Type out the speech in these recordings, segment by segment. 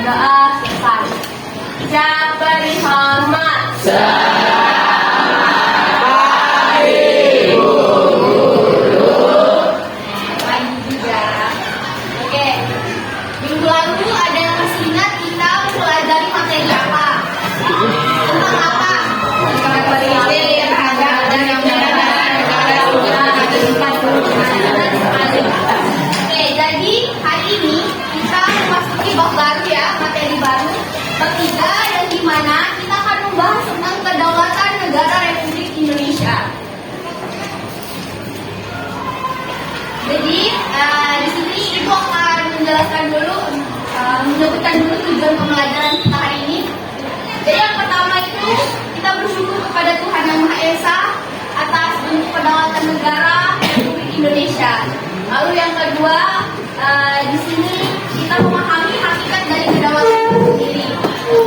Berdoa selesai. Yang terhormat. Lagi juga. Oke. Minggu lalu ada yang masih ingat kita mempelajari materi apa? Tentang apa? Oke, jadi hari ini kita memasuki bab baru ya, materi baru, bab 3 yang dimana kita akan membahas tentang kedaulatan negara Republik Indonesia. Jadi di sini Ibu akan menjelaskan dulu, menyebutkan dulu tujuan pembelajaran kita hari ini. Jadi yang pertama itu kita bersyukur kepada Tuhan Yang Maha Esa atas bentuk kedaulatan negara Republik Indonesia. Lalu yang kedua, di sini kita memahami hakikat dari kedaulatan itu sendiri.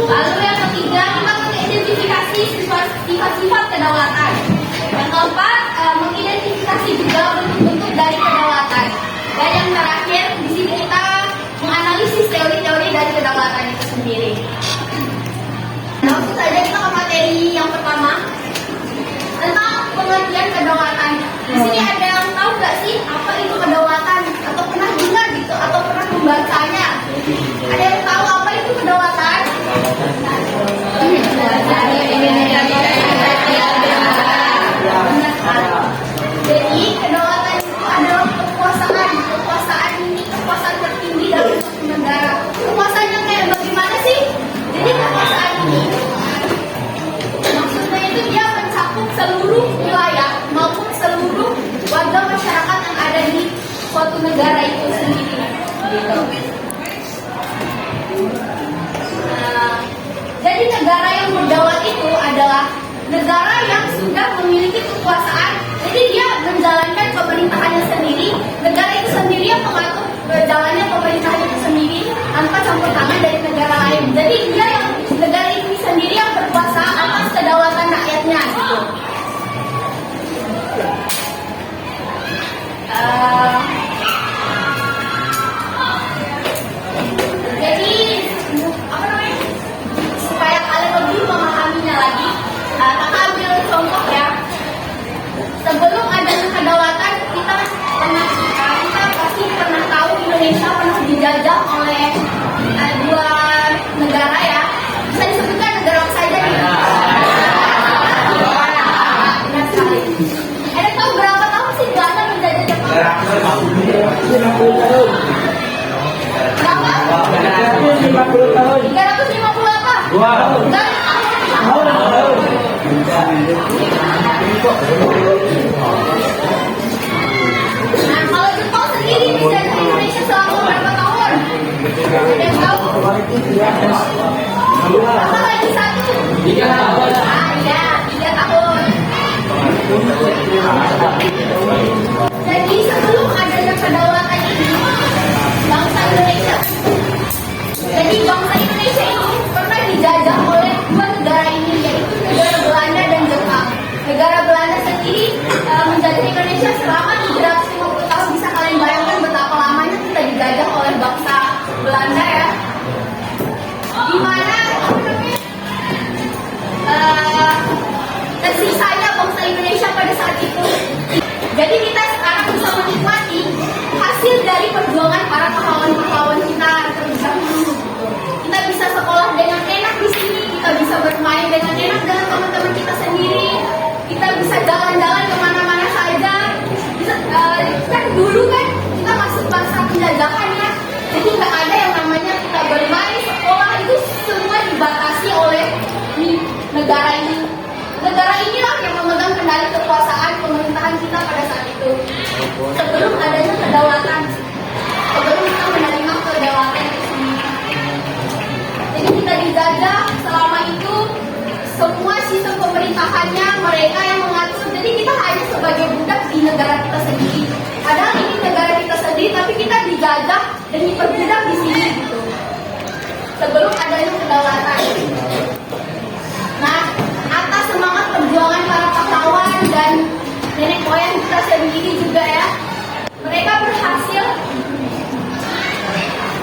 Lalu yang ketiga, kita mengidentifikasi sifat-sifat kedaulatan. Yang keempat, mengidentifikasi juga bentuk-bentuk dari kedaulatan. Dan yang terakhir, di sini kita menganalisis teori-teori dari kedaulatan itu sendiri. Langsung saja kita ke materi yang pertama tentang pengertian kedaulatan. Di sini ada yang tahu nggak sih apa itu kedaulatan? Atau pernah dengar gitu? Atau pernah membacanya? Ada yang tahu apa itu kedaulatan? Jadi kedaulatan itu adalah kekuasaan ini kekuasaan tertinggi dalam suatu negara. Kekuasaannya kayak bagaimana sih? Jadi kekuasaan ini maksudnya itu dia mencakup seluruh wilayah maupun seluruh warga masyarakat yang ada di suatu negara itu sendiri. Gitu. Jadi negara yang berdaulat itu adalah negara yang sudah memiliki kekuasaan. Jadi dia menjalankan pemerintahannya sendiri. Negara itu sendiri yang mengatur berjalannya pemerintahan itu sendiri tanpa campur tangan dari negara lain. Jadi dia yang negara ini sendiri yang berkuasa atas kedaulatan rakyatnya. Gitu. Jadi apa namanya? Supaya kalian lebih memahaminya lagi, kakak ambil contoh ya. Sebelum adanya kedaulatan, kita pasti pernah tahu Indonesia pernah dijajah oleh dua negara ya. Bisa disebutkan negara apa saja nih? Benar sekali. Ada tahu berapa tahun sih Belanda menjajah Jepang? 350 tahun. Berapa? 350 tahun. 350 apa? Wow. Dan nah, kalau Jepang sendiri dijajah Indonesia selama berapa tahun? Ada yang tahu? Apa lagi satu? 3 tahun. Ah, iya, 3 tahun. Jadi sebelum adanya kedaulatan ini, bangsa Indonesia ini pernah dijajah oleh dua negara ini, yaitu negara Belanda dan Jepang. Negara Belanda sendiri menjajah Indonesia selama 750 tahun. Bisa kalian bayangkan betapa lamanya kita dijajah oleh bangsa Belanda ya. Dimana tersisanya bangsa Indonesia pada saat itu. Jadi kita sekarang bisa menikmati hasil dari perjuangan para pahlawan-pahlawan kita terdahulu. Kita bisa sekolah dengan enak di sini, kita bisa bermain dengan enak dengan teman-teman kita sendiri, kita bisa jalan-jalan kemana-mana saja. Bisa, kan dulu kan kita masuk masa penjajahan ya, jadi nggak ada yang namanya kita bermain, sekolah itu semua dibatasi oleh negara ini. Negara inilah yang memegang kendali kekuasaan pemerintahan kita pada saat itu. Sebelum adanya kedaulatan, sebelum kita menerima kedaulatan itu sendiri. Jadi kita dijajah selama itu, semua sistem pemerintahannya mereka yang mengatur. Jadi kita hanya sebagai budak di negara kita sendiri. Padahal ini negara kita sendiri, tapi kita dijajah dan diperbudak di sini gitu. Sebelum adanya kedaulatan. Nah, atas semangat perjuangan para pahlawan dan nenek moyang kita sendiri juga ya, mereka berhasil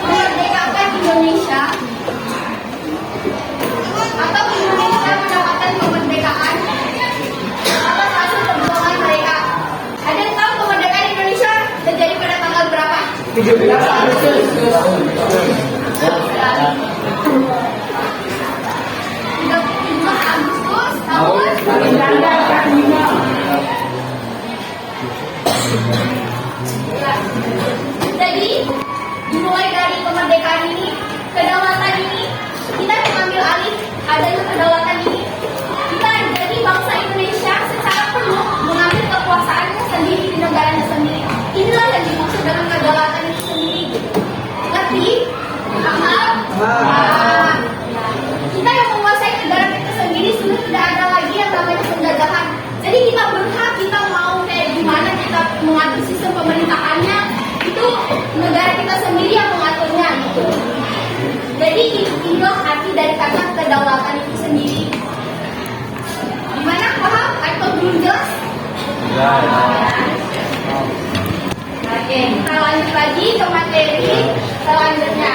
memerdekakan Indonesia Agustus tahun ya. Jadi dimulai dari kemerdekaan ini, kedaulatan ini, kita mengambil alih adanya kedaulatan ini. Kita jadi bangsa Indonesia secara penuh mengambil kekuasaannya sendiri di negaranya sendiri. Inilah yang dimaksud dengan kedaulatan itu sendiri. Ngerti? Paham? Nah, kita yang menguasai negara kita sendiri sudah tidak ada lagi yang namanya penjajahan. Jadi kita berhak, kita mau kayak gimana kita mengatur sistem pemerintahannya, itu negara kita sendiri yang mengaturnya gitu. Jadi inilah arti dari kata kedaulatan itu sendiri. Gimana, paham atau belum jelas? Oke, kita lanjut lagi ke materi selanjutnya.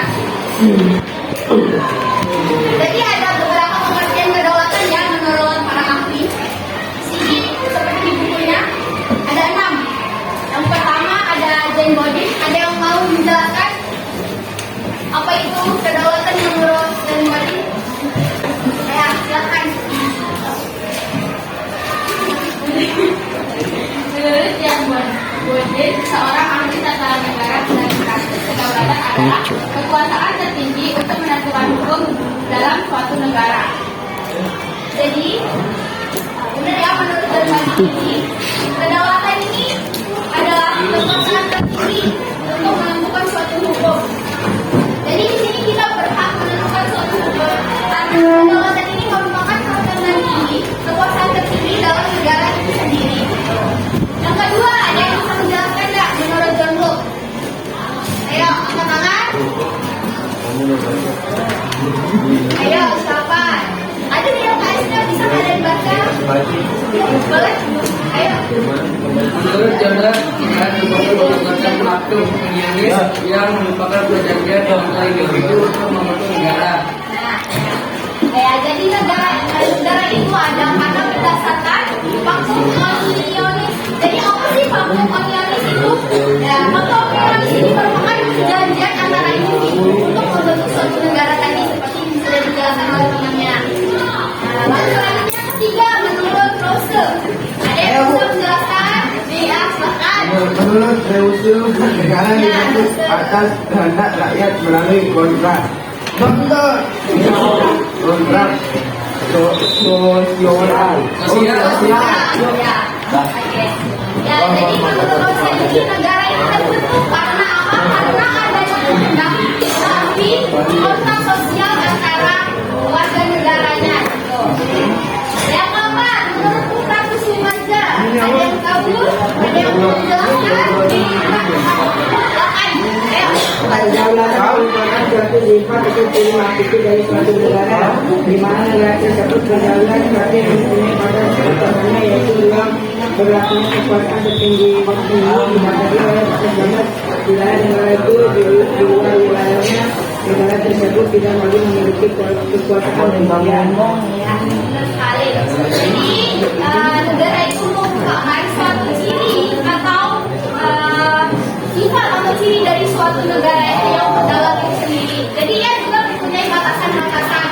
Jadi ada beberapa pengertian kedaulatan ya menurut para ahli. Sini seperti di bukunya ada 6. Yang pertama ada Jane Bodin. Ada yang mau menjelaskan apa itu kedaulatan menurut Jane Bodin? Ya, silakan. Menurut Jane Bodin, seorang ahli tata negara menjelaskan kedaulatan adalah kekuasaan tertinggi untuk menentukan hukum dalam suatu negara. Jadi, benar ya menurut Jane Bodin ini, kedaulatan ini adalah kekuasaan tertinggi untuk menentukan suatu hukum. Jadi di sini kita berhak menentukan suatu hukum. Kedaulatan ini merupakan kekuasaan tertinggi, kekuasaan tertinggi dalam negara itu sendiri. Yang kedua, ada yang bisa menjelaskan nggak menurut John Locke? Ayo, angkat tangan. Ayo, siapa? Ada di LKS-nya, bisa kalian baca? Boleh? Ayo. Menurut John Locke, negara merupakan makhluk dinamis yang merupakan perjanjian bangsa individu untuk membentuk negara. Nah, jadi negara itu ada pada berdasarkan faktor kolonialis. Jadi apa sih faktor kolonialis itu? Ya, faktor kolonialis ini merupakan perjanjian antara individu untuk membentuk suatu negara tadi seperti yang sudah dijelaskan oleh temannya. Nah, lalu selanjutnya ketiga menurut Russell. Ada yang bisa menjelaskan? Ya, silakan. Menurut Russell, negara dibentuk atas kehendak rakyat melalui kontrak. Kontrak sosial. Ya. Oke. Ya, jadi menurut Russell ini negara itu terbentuk karena apa? Karena adanya kehendak tapi kontrak sosial antara warga negaranya gitu. Yang keempat, menurut Putra Kusuma ada yang tahu? Ada yang mau menjelaskan? Silakan. Ayo. Kedaulatan merupakan suatu sifat atau ciri hakiki dari suatu negara, di mana negara tersebut berdaulat sebagai mempunyai pada keutamaan yaitu ruang berlakunya kekuasaan tertinggi dibatasi oleh pejabat wilayah negara itu di luar wilayahnya negara tersebut tidak lagi memiliki kekuasaan demikian. Ya, benar sekali. Jadi negara itu merupakan suatu ciri atau sifat atau ciri dari suatu negara itu yang berdaulat itu sendiri. Jadi ia juga mempunyai batasan-batasan.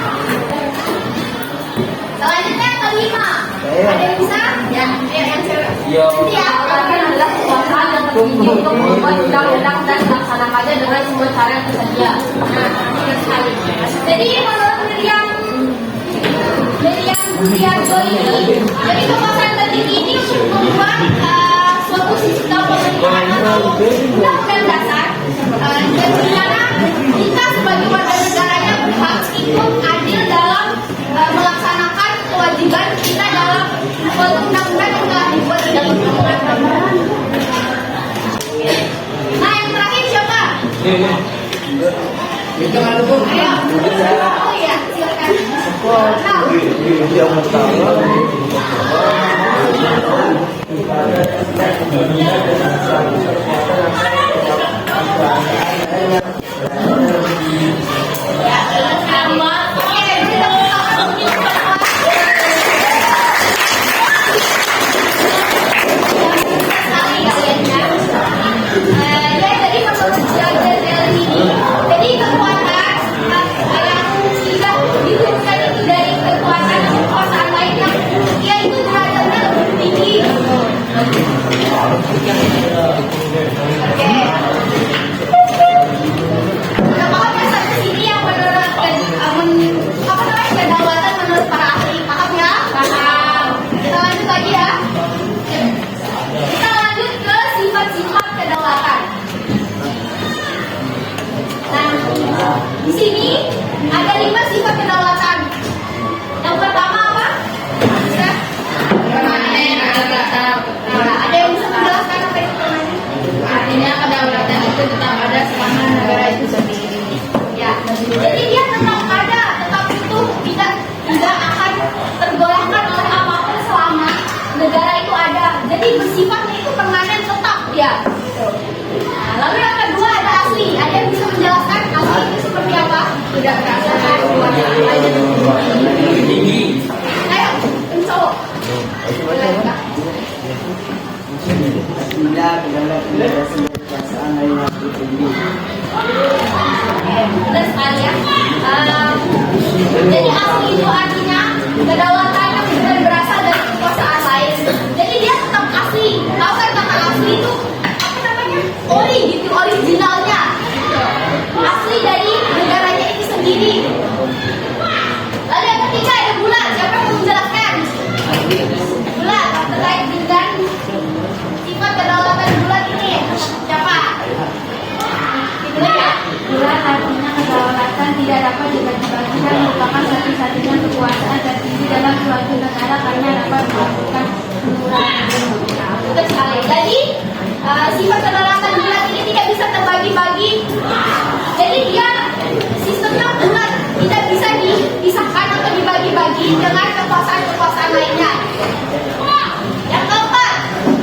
Selanjutnya kelima, ada yang bisa? Ya, yang cewek. Nanti ya, Kedaulatan adalah kekuasaan yang tertinggi untuk membuat undang-undang dan melaksanakannya dengan semua cara yang tersedia. nah, benar sekali. Jadi menurut Miriam Budiarto ini, jadi kekuasaan tertinggi ini untuk membuat suatu sistem pemerintahan atau undang-undang dasar dan di mana kita sebagai warga negaranya berhak ikut adil dalam melaksanakan kewajiban kita dalam suatu undang-undang yang telah dibuat di dalam undang-undang. Nah, yang terakhir siapa? Ayo. Oh iya, silakan. Nah, ya, sama. Oke, kita sekali kalian ya. Ya, jadi menurut Jadi kekuatan yang tidak ditujukan itu dari kekuatan kekuasaan lain yang yaitu derajatnya lebih tinggi. Oke. Nah, pokoknya sampai sini yang menurut apa namanya kedaulatan menurut para ahli. Paham ya? Paham. Kita lanjut lagi ya. Kita lanjut ke sifat-sifat kedaulatan. Nah, di sini ada 5 sifat kedaulatan. Yang pertama apa? Bisa? Ada yang bisa menjelaskan apa itu permanen? Artinya kedaulatan itu tetap ada selama negara itu sendiri. Ya, jadi dia tetap ada, tetap itu tidak akan tergoyahkan oleh apapun selama negara itu ada. Jadi bersifatnya itu permanen tetap ya. Nah, lalu yang kedua ada asli. Ada yang bisa menjelaskan asli itu seperti apa? Tidak berdasarkan Tinggi. Ayo, cowok. Boleh, Kak. Tidak kedaulatan negara sendiri kekuasaan lain yang lebih tinggi. Oke, benar sekali ya. Jadi asli itu artinya kedaulatan yang bukan berasal dari kekuasaan lain. Jadi dia tetap asli. Tahu kan kata asli itu apa namanya? Ori gitu, originalnya. Asli dari negaranya itu sendiri. Lalu yang ketiga ada bulat. Siapa yang mau menjelaskan? Bulat terkait dengan sifat kedaulatan bulat ini. Siapa? Bulat ya? Bulat artinya kedaulatan tidak dapat dibagi-bagikan, merupakan satu-satunya kekuasaan tertinggi dalam suatu negara karena dapat melakukan kelurahan. Betul sekali. Jadi sifat kedaulatan bulat ini tidak bisa terbagi-bagi. Jadi dia sistemnya bulat, tidak bisa dipisahkan atau dibagi-bagi dengan kekuasaan-kekuasaan lainnya. Yang keempat,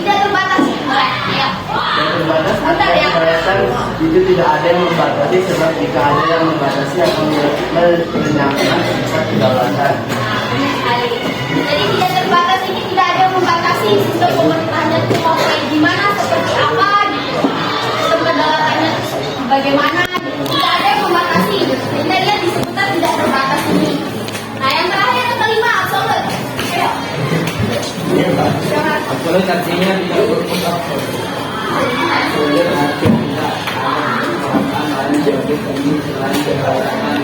tidak terbatas. Ayo. Terbatas Bentar ya. kekuasaan itu tidak ada yang membatasi, sebab jika ada yang membatasi akan merenyahkan sifat kedaulatan. Benar sekali. Jadi tidak terbatas ini tidak ada yang membatasi sistem pemerintahannya itu mau kayak gimana, seperti apa gitu. Sistem kedaulatannya bagaimana gitu. Tidak ada yang membatasi. Sehingga dia disebutkan tidak terbatas ini. Nah yang terakhir yang kelima absolut. Ayo. Jangan. Absolut artinya tidak berputar. Absolut artinya tidak lain lebih tinggi selain kedaulatan.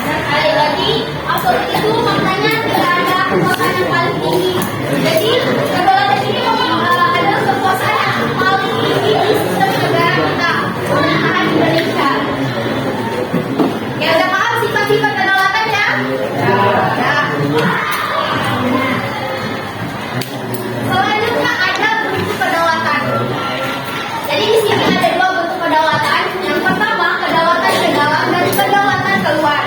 Sekali lagi, absolut itu maknanya tidak ada kekuasaan yang paling tinggi. Jadi kedaulatan ini adalah kekuasaan yang paling tinggi di sistem negara kita, pemerintahan Indonesia. Ya udah paham sifat-sifat kedaulatan ya? Ya. Selanjutnya ada bentuk kedaulatan. Jadi di sini ada 2 bentuk kedaulatan. Yang pertama kedaulatan ke dalam dan kedaulatan keluar.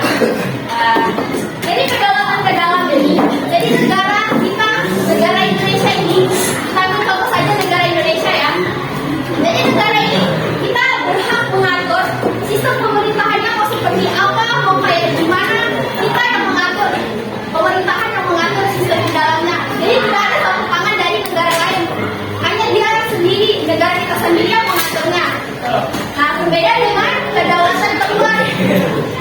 Jadi kedaulatan ke dalam jadi negara kita, negara Indonesia ini, kita ambil contoh saja negara Indonesia ya. Jadi negara ini kita berhak mengatur sistem pemerintahannya mau seperti apa, mau kayak gimana, kita yang mengatur pemerintahan yang mengatur sistem di dalamnya. Jadi tidak ada campur tangan dari negara lain, hanya dia sendiri, negara kita sendiri yang mengaturnya. Nah berbeda dengan kedaulatan keluar.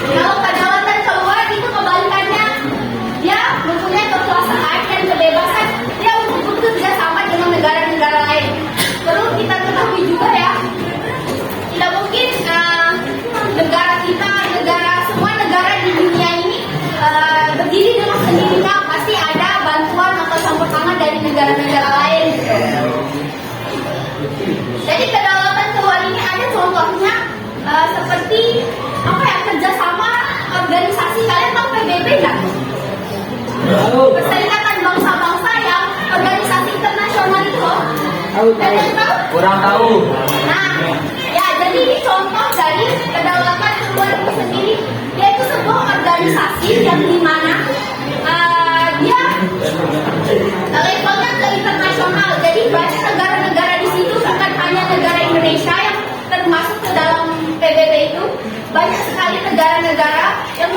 Kalau kedaulatan keluar itu kebalikannya, dia mempunyai kekuasaan dan kebebasan dia untuk bekerja sama dengan negara-negara lain. Perlu kita ketahui juga ya, tidak mungkin negara kita, semua negara di dunia ini berdiri dengan sendirinya, pasti ada bantuan atau campur tangan dari negara-negara lain. Jadi kedaulatan keluar ini ada contohnya seperti apa ya, kerjasama organisasi. Kalian tahu PBB nggak? Perserikatan Bangsa-Bangsa yang organisasi internasional itu loh. Kalian tahu? Kurang tahu. Nah, ya jadi ini contoh dari kedaulatan keluar itu sendiri. Dia itu sebuah organisasi yang dimana dia levelnya ke internasional. Jadi banyak negara-negara di situ, bukan hanya negara Indonesia yang termasuk ke dalam PBB itu. Banyak sekali negara-negara yang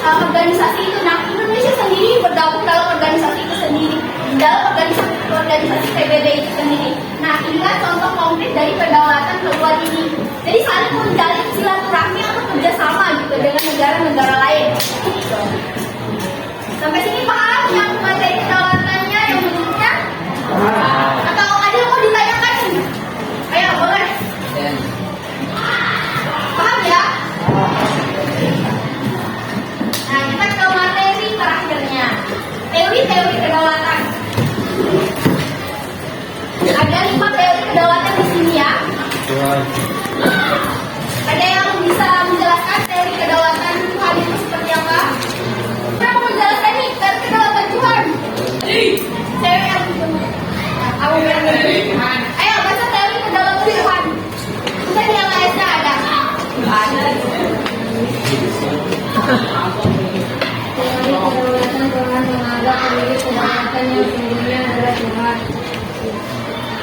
organisasi itu. Nah, Indonesia sendiri bergabung dalam organisasi itu sendiri, dalam organisasi PBB itu sendiri. Nah, inilah contoh konkret dari kedaulatan keluar ini. Jadi saling menjalin silaturahmi atau kerjasama gitu dengan negara-negara lain. Gitu. Sampai sini paham yang materi kedaulatannya yang menurutnya? Atau ada yang mau ditanyakan? Ayo, boleh. Paham ya? Nah, kita ke materi terakhirnya. Teori-teori kedaulatan. Ada 5 teori kedaulatan di sini ya. Ada yang bisa menjelaskan teori kedaulatan Tuhan itu seperti apa? Saya mau menjelaskan nih teori kedaulatan Tuhan. Teori yang aku bilang ayo baca teori kedaulatan Tuhan. Mungkin yang lainnya ada. Teori kedaulatan Tuhan menganggap pemilik kedaulatan yang sesungguhnya adalah Tuhan.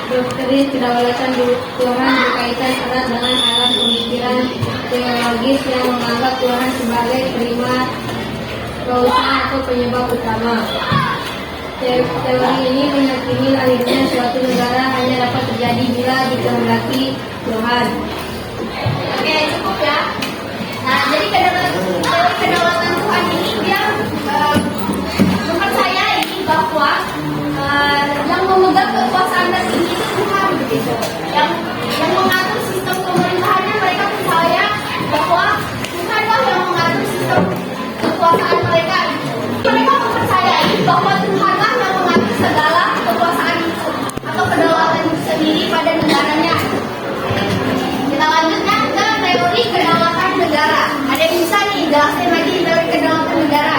Doktrin kedaulatan Tuhan berkaitan erat dengan alam pemikiran teologis yang menganggap Tuhan sebagai primat, causa atau penyebab utama. Teori ini meyakini lahirnya suatu negara hanya dapat terjadi bila dikehendaki Tuhan. Oke, cukup ya. Nah, jadi teori kedaulatan Tuhan ini dia mempercayai bahwa yang memegang kekuasaan tertinggi itu Tuhan begitu. Yang mengatur sistem pemerintahannya, mereka percaya bahwa Tuhanlah yang mengatur sistem kekuasaan mereka. Mereka mempercayai bahwa Tuhanlah yang mengatur segala kekuasaan itu atau kedaulatan itu sendiri pada negaranya. Kita lanjutkan ke teori kedaulatan negara. Ada yang bisa nih jelasin lagi teori kedaulatan negara?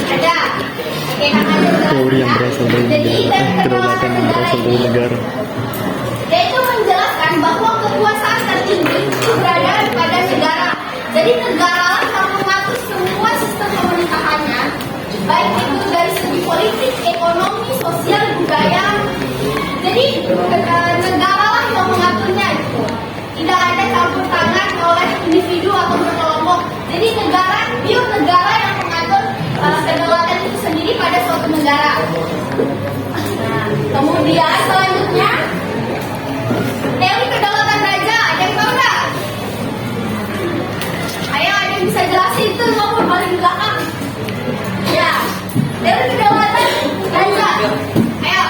Ada. Oke, Teori yang berasal dari negara, kedaulatan yang berasal dari negara. Yaitu menjelaskan bahwa kekuasaan tertinggi itu berada pada negara. Jadi negara yang mengatur semua sistem pemerintahannya, baik itu dari segi politik, ekonomi, sosial, budaya. Jadi negara lah yang mengaturnya itu. Tidak ada campur tangan oleh individu atau kelompok. Jadi negara, pure negara yang mengatur kedaulatan itu sendiri pada suatu negara. Nah, kemudian selanjutnya teori kedaulatan raja. Ada yang tahu nggak? Ayo, ada yang bisa jelasin itu maupun paling belakang. Ya, teori kedaulatan raja. Ayo,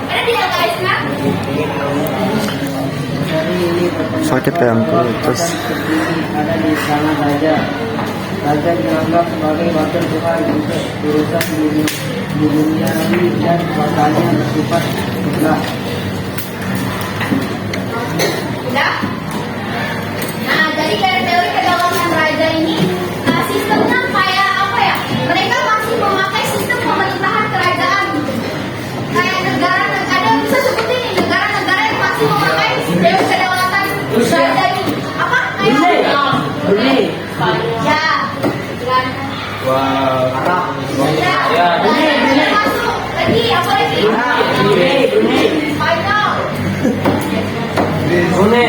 ada di LKS nggak? Sakit kayakku terus. Ada di tangan raja. Raja dianggap sebagai wakil Tuhan untuk urusan duniawi dan kuasanya bersifat mutlak. Udah? Nah, jadi dari teori kedaulatan raja ini, sistemnya kayak apa ya? Mereka masih memakai sistem pemerintahan kerajaan gitu. Kayak negara-negara, ada yang bisa sebutin nih negara-negara yang masih memakai teori kedaulatan raja ini. Apa? Brunei. Ya. Arab. Ya. Brunei. Masuk. Lagi apa lagi? Brunei. Final. Brunei.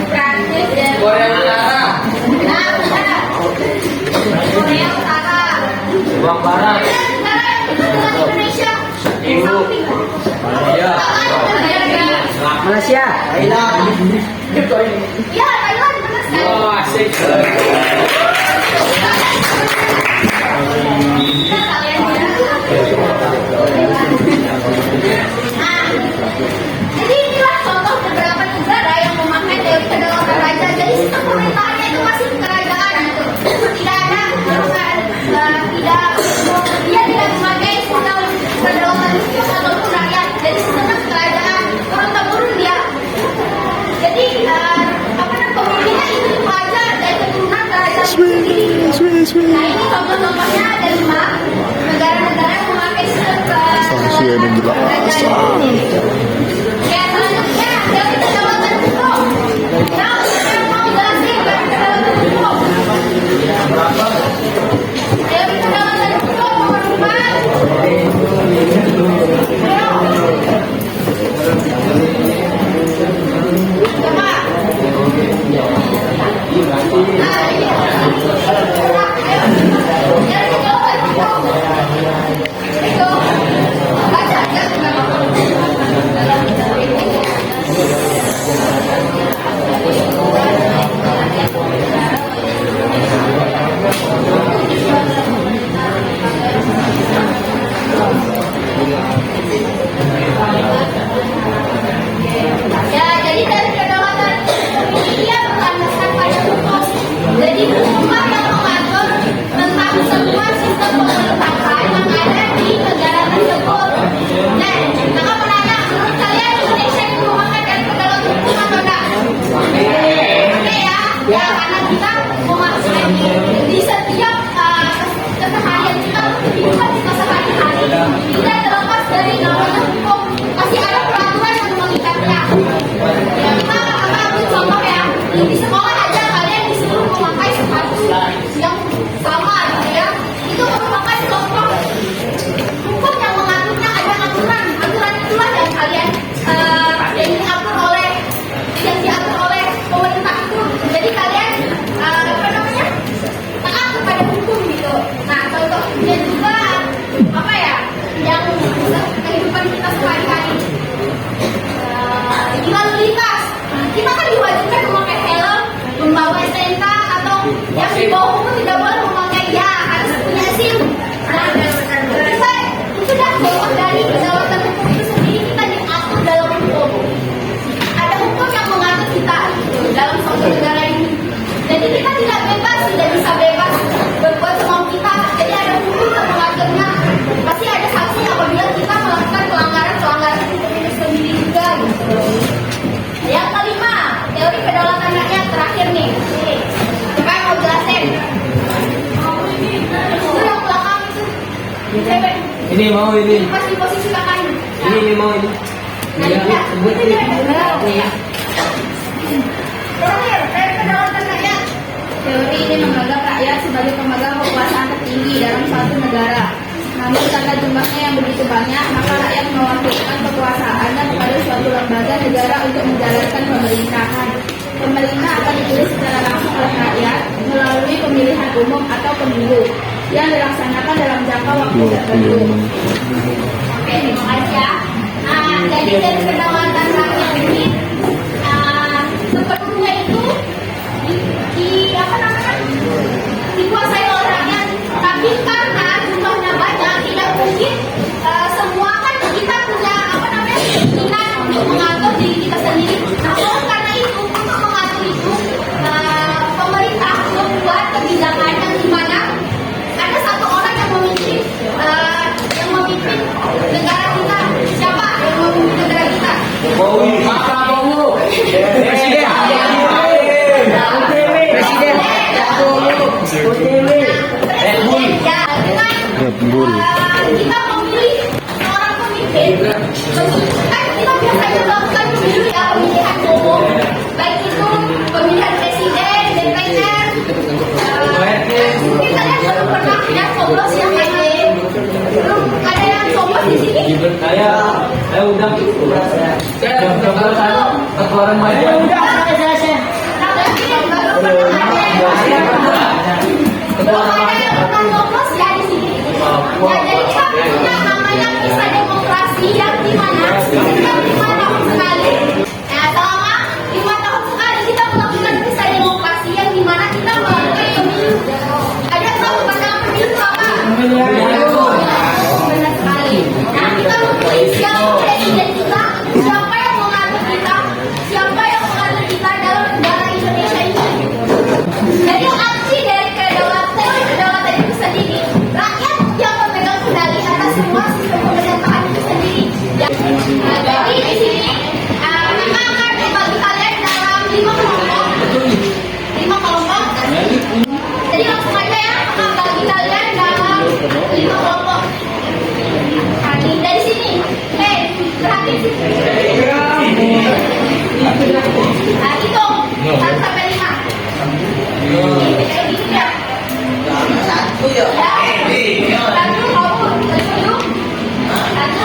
Prancis ya. Korea Utara. Nah, benar. Korea Utara. Jepang Barat. Negara yang dekat dengan Indonesia. Di samping. Malaysia. Malaysia. Thailand. Ya, Thailand benar sekali. Oh, asik. Nah, jadi inilah contoh beberapa negara yang memakai teori kedaulatan raja. Jadi sistem pemerintahannya itu masih kerajaan gitu. Tidak ada dia tidak memakai sistem kedaulatan khusus ataupun rakyat. Jadi sistemnya kerajaan turun temurun dia. Jadi pemimpinnya itu raja dan keturunan kerajaan sendiri. Nah, ini contoh-contohnya ada 5 negara-negara yang memakai sistem Sanksi yang jelas. Ya, selanjutnya teori kedaulatan hukum. Nah, saya mau jelasin teori kedaulatan hukum. Teori kedaulatan hukum nomor 5. Coba. Ya, jadi dari kedaulatan dia berlandaskan pada hukum. Jadi hukum yang mengatur tentang semua sistem pemerintahan yang ada di negara tersebut. Dan kakak menanya, menurut kalian Indonesia itu memakai dari kedaulatan hukum atau enggak? Oke ya, ya karena kita memakai di setiap keseharian kita, kehidupan kita sehari-hari, kita terlepas dari kedaulatan hukum. Masih ada peraturan yang mengikatnya. Ya, kita ambil contoh ya, di sekolah aja kalian disuruh memakai sepatu yang sama gitu ya. Itu memakai contoh hukum yang mengaturnya, ada aturan. Aturan itulah yang kalian yang diatur oleh pemerintah itu. Jadi kalian taat kepada hukum gitu. Nah, contohnya juga apa ya? Yang kehidupan kita sehari-hari. Di lalu lintas, kita kan diwajibkan memakai helm, membawa STNK atau yang di bawah umur tidak boleh memakai, ya harus punya SIM. Nah, kita itu dah bawah dari kedaulatan hukum itu sendiri, kita diatur dalam hukum. Ada hukum yang mengatur kita gitu, dalam suatu negara ini. Jadi kita tidak bebas, tidak bisa bebas berbuat semau kita. Jadi ada hukum yang mengaturnya. Pasti ada sanksi apabila kita melakukan pelanggaran hukum itu sendiri juga gitu. Yang kelima, teori kedaulatan rakyat terakhir nih. Siapa yang mau jelasin? Itu yang belakang itu. Siapa? Ini mau ini. Pas di posisi kanan. Ini mau ini. Nah, ya, itu dia. Terakhir, teori kedaulatan rakyat. Teori ini menganggap rakyat sebagai pemegang kekuasaan tertinggi dalam suatu negara. Namun karena jumlahnya yang begitu banyak, maka rakyat mewakilkan kekuasaannya kepada suatu lembaga negara untuk menjalankan pemerintahan. Pemerintah akan dipilih secara langsung oleh rakyat melalui pemilihan umum atau pemilu yang dilaksanakan dalam jangka waktu tertentu. Oke, terima kasih ya. Nah, jadi dari kedaulatan rakyat ini sepenuhnya itu dikuasai oleh rakyat. Tapi karena jumlahnya banyak, tidak mungkin semua kan kita punya keinginan untuk mengatur diri kita sendiri. Nah, oleh karena itu untuk mengatur itu pemerintah membuat kebijakan yang dimana ada satu orang yang memimpin negara kita. Siapa yang memimpin negara kita? Presiden. Ya, dengan Red Bull. kita memilih seorang pemimpin, kan kita biasanya melakukan pemilu ya, pemilihan umum, baik itu pemilihan presiden, DPR. Mungkin kalian belum pernah lihat coblos yang lain. Belum ada yang coblos di sini. Saya udah keluaran maju. Nah, berarti yang belum ada yang pernah coblos ya di sini. Ya, jadi kita punya namanya kisah demokrasi yang dimana setiap 5 tahun sekali. Nah, selama 5 tahun sekali kita melakukan kisah demokrasi yang dimana kita melakukan pemilu. Ada satu pasangan pemilu itu apa? Benar sekali. Nah, kita memilih siapa presiden kita, siapa yang mengatur kita, siapa yang mengatur kita dalam negara Indonesia ini. Jadi arti dari kedaulatan itu sendiri, rakyat yang memegang kendali atas semua sistem pemerintahan itu sendiri. Nah, jadi di sini kita akan membagi kalian dalam 5 kelompok. 5 kelompok. Jadi langsung aja ya, akan bagi kalian dalam 5 kelompok. Dari sini, perhatiin sini. Nah, hitung 1 sampai 5. Kayak gini ya. Satu kamu tersenyum. Satu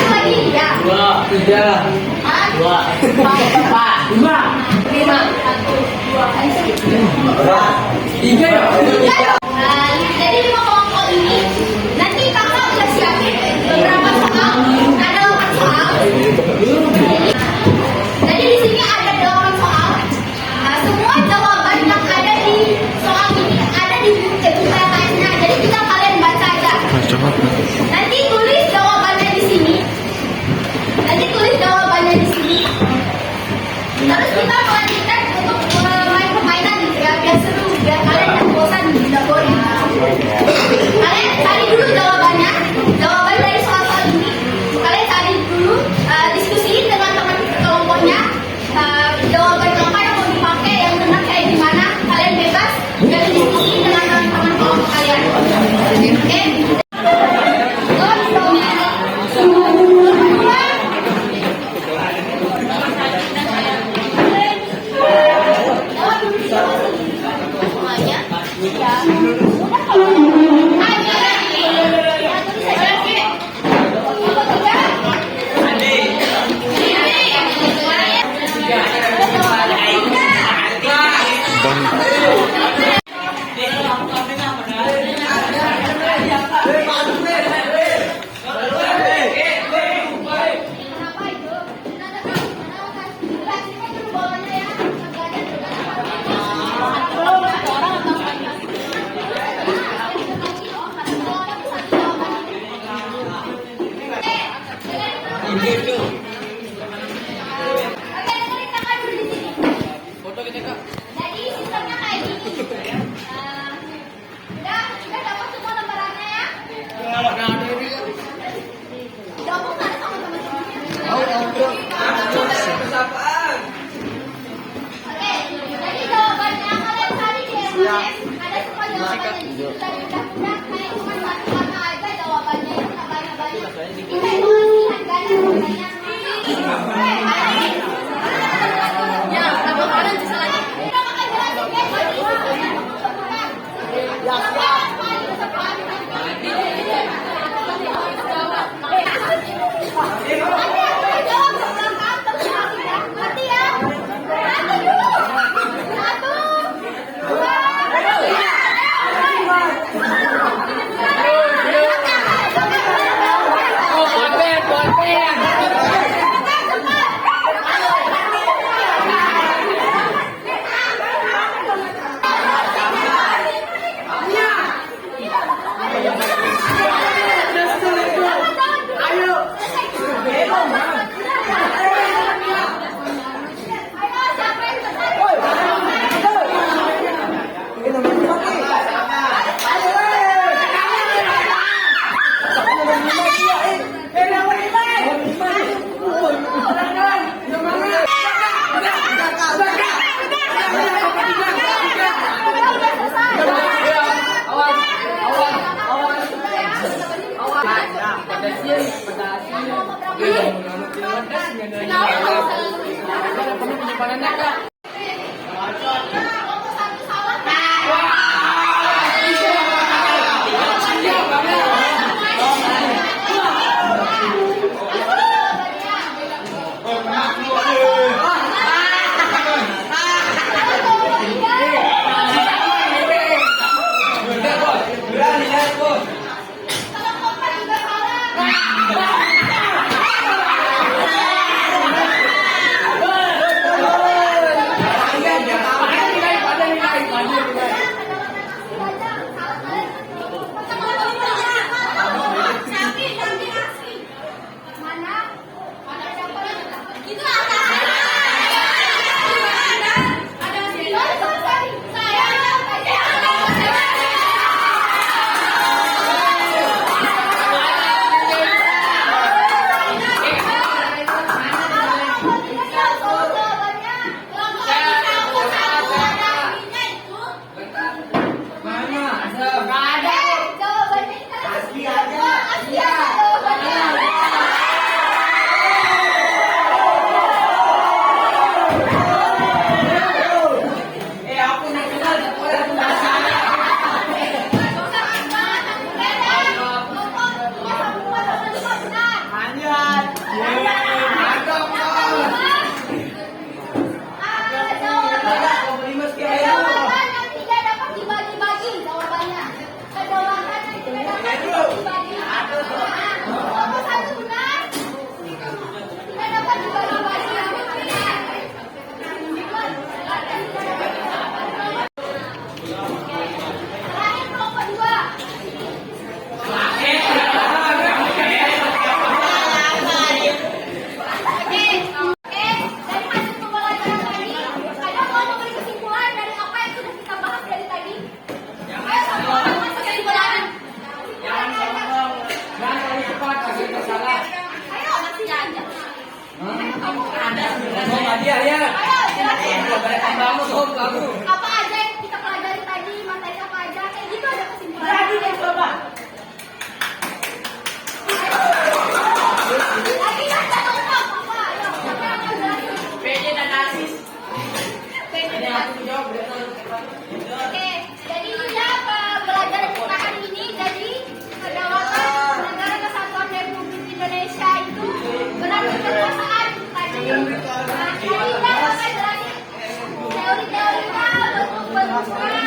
lagi ya. 2, 3, 2, 4, 5. 5. 1, 2, 3. Tiga. Jadi 5 kelompok ini nanti kakak udah siap Nanti tulis jawabannya di sini. Terus kita melanjutkan untuk main permainan gitu ya, biar seru, biar kalian tidak bosan, tidak boring. Kalian cari dulu jawaban dari soal-soal ini. Kalian cari dulu, diskusiin dengan teman kelompoknya. Jawaban apa yang mau dipakai, yang benar kayak gimana, kalian bebas. Dan diskusiin dengan teman-teman kelompok kalian. Oke? Jadi sistemnya kayak gini. Udah dapat semua lembarannya ya? Gabung nggak sama teman-temannya? Oke, jadi jawabannya kalian cari di SMS. Ada semua jawabannya di situ dari udah kayak cuma satu warna aja jawabannya yang nggak banyak-banyak. Kita itu latihan ganda sebenarnya. Ya, berapa kalian bisa lagi? Kita makan jelasin guys, tadi sistemnya. Hom, hadiah ya. Ayo, jelasin. Kamu, Hom, kamu. Apa aja yang kita pelajari tadi, materi apa aja, kayak gitu ada kesimpulan. Lagi deh, coba. Lagi kan satu orang, apa? Ayo, siapa yang mau jelasin? PJ dan Asis. Ini aku jawab. Oke, jadi ini apa pelajaran kita hari ini? Jadi kedaulatan negara kesatuan Republik Indonesia itu benar kekuasaan tadi. Nah, jadi kita bakal jelasin teori-teorinya, bentuk-bentuknya.